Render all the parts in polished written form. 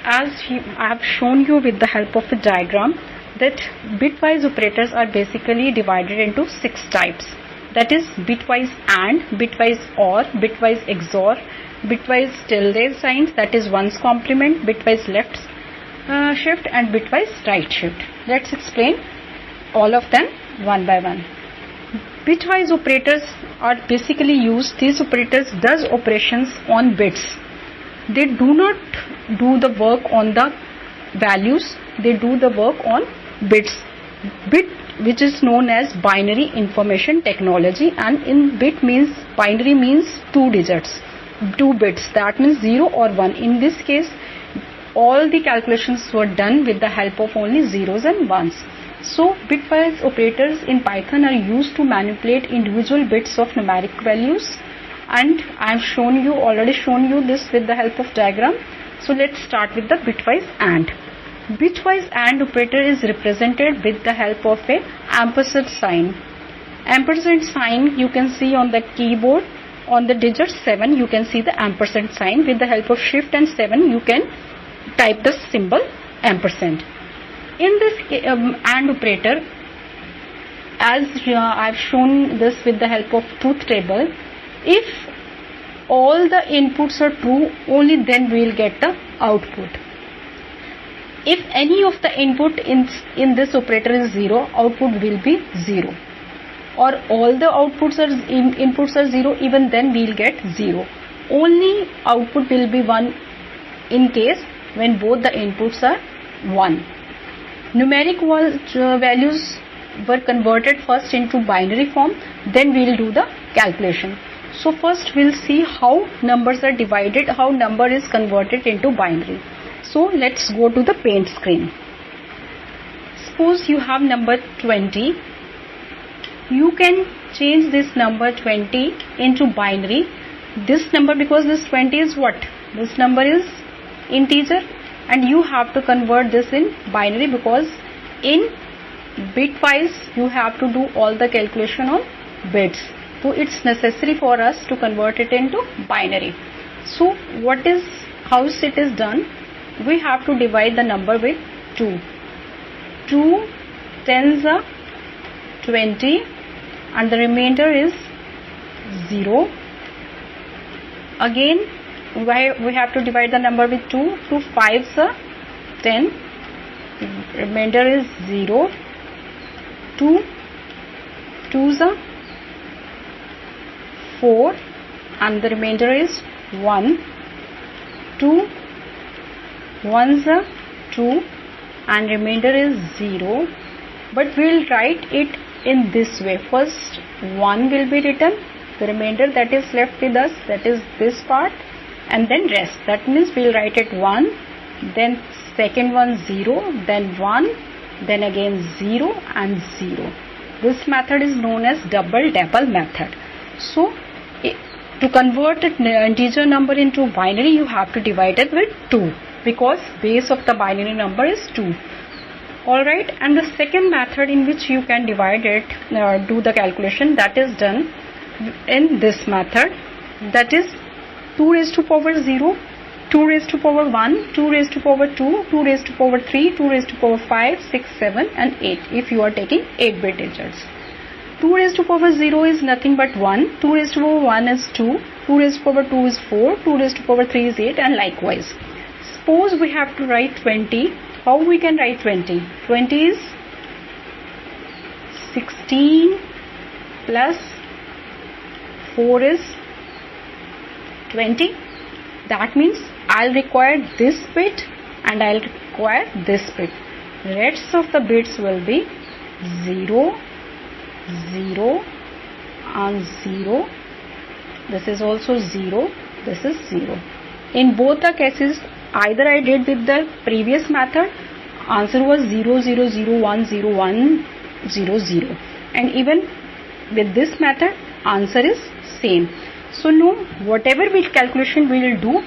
I have shown you with the help of a diagram that bitwise operators are basically divided into 6 types. That is bitwise AND, bitwise OR, bitwise XOR, bitwise tilde signs, that is ones complement, bitwise left shift and bitwise right shift. Let's explain all of them one by one. Bitwise operators are basically used. These operators does operations on bits. They do not do the work on the values. They do the work on bits. Bit, which is known as binary information technology, and in bit means binary means 2 digits, 2 bits. That means 0 or 1. In this case, all the calculations were done with the help of only zeros and ones. So bitwise operators in Python are used to manipulate individual bits of numeric values, and I have already shown you this with the help of diagram. So let's start with the bitwise AND. Bitwise AND operator is represented with the help of a ampersand sign. Ampersand sign you can see on the keyboard. On the digit 7 you can see the ampersand sign. With the help of shift and 7 you can type the symbol ampersand. In this AND operator, as I have shown this with the help of truth table, if all the inputs are true, only then we will get the output. If any of the input in this operator is 0, output will be 0. Or all the inputs are 0, even then we will get 0. Only output will be 1 in case when both the inputs are 1. Numeric values were converted first into binary form, then we will do the calculation. So first we will see how numbers are divided, how number is converted into binary. So let's go to the paint screen. Suppose you have number 20. You can change this number 20 into binary. This number, because this 20 is what? This number is integer, and you have to convert this in binary, because in bitwise you have to do all the calculation on bits. So it's necessary for us to convert it into binary. So how it is done? We have to divide the number with 2. 2 tens are 20 and the remainder is 0. Again we have to divide the number with 2. 2 5s are 10, remainder is 0. 2 2s are 4 and the remainder is 1. 2 1s are 2 and remainder is 0. But we will write it in this way. First 1 will be written, the remainder that is left with us, that is this part, and then rest. That means we will write it 1, then second one 0, then 1, then again 0 and 0. This method is known as double method. So to convert an integer number into binary, you have to divide it with 2, because base of the binary number is 2. Alright, and the second method in which you can divide it, do the calculation, that is done in this method, that is 2 raised to power 0, 2 raised to power 1, 2 raised to power 2, 2 raised to power 3, 2 raised to power 5, 6, 7 and 8 if you are taking 8-bit digits. 2 raised to power 0 is nothing but 1, 2 raised to power 1 is 2, 2 raised to power 2 is 4, 2 raised to power 3 is 8 and likewise. Suppose we have to write 20. How we can write 20? 20 is 16 plus 4 is 20. That means I'll require this bit and I'll require this bit. Rest of the bits will be 0, 0 and 0. This is also 0. This is 0. In both the cases, either I did with the previous method, answer was 0, 0, 0, 1, 0, 1, 0, 0. And even with this method, answer is same. So no, whatever calculation we will do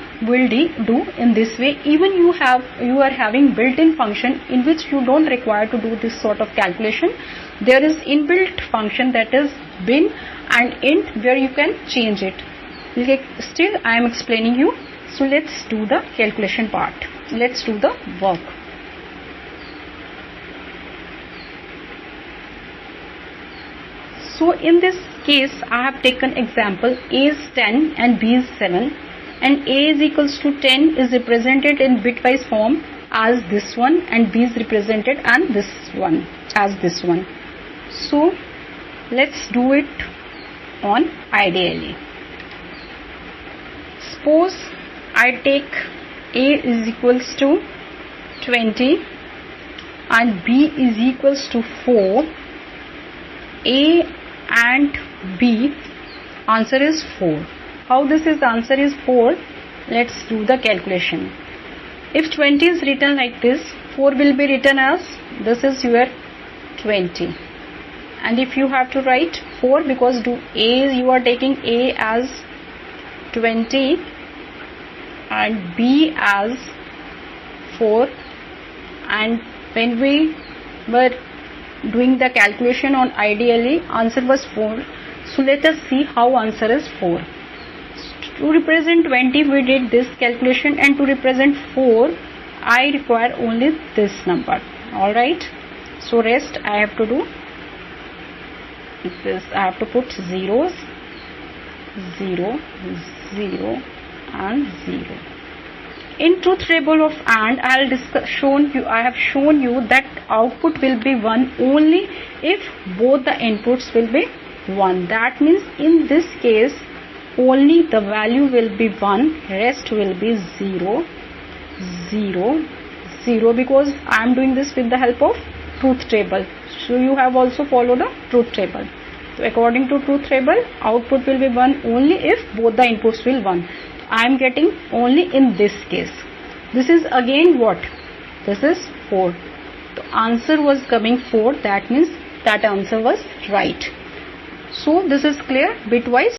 in this way. Even you are having built-in function in which you don't require to do this sort of calculation. There is inbuilt function, that is bin and int, where you can change it. Still I am explaining you. So let's do the calculation part. let's do the work. So in this case I have taken example A is 10 and B is 7, and A is equals to 10 is represented in bitwise form as this one, and B is represented and this one as this one. So let's do it on ideally. Suppose I take A is equals to 20 and B is equals to 4. A and B answer is 4. How this is answer is 4? Let's do the calculation. If 20 is written like this, 4 will be written as this is your 20. And if you have to write 4, because you are taking A as 20 and B as 4, and when we were doing the calculation on ideally, answer was 4. So let us see how answer is 4. To represent 20 we did this calculation, and to represent 4 I require only this number. Alright, so rest I have to do this. I have to put zeros, 0, 0 and 0. In truth table of AND I have shown you that output will be 1 only if both the inputs will be 1. That means in this case only the value will be 1, rest will be 0, 0, 0, because I am doing this with the help of truth table. So you have also followed the truth table. So according to truth table, output will be 1 only if both the inputs will 1. I am getting only in this case. This is again what? This is 4. The answer was coming 4. That means that answer was right. So this is clear. Bitwise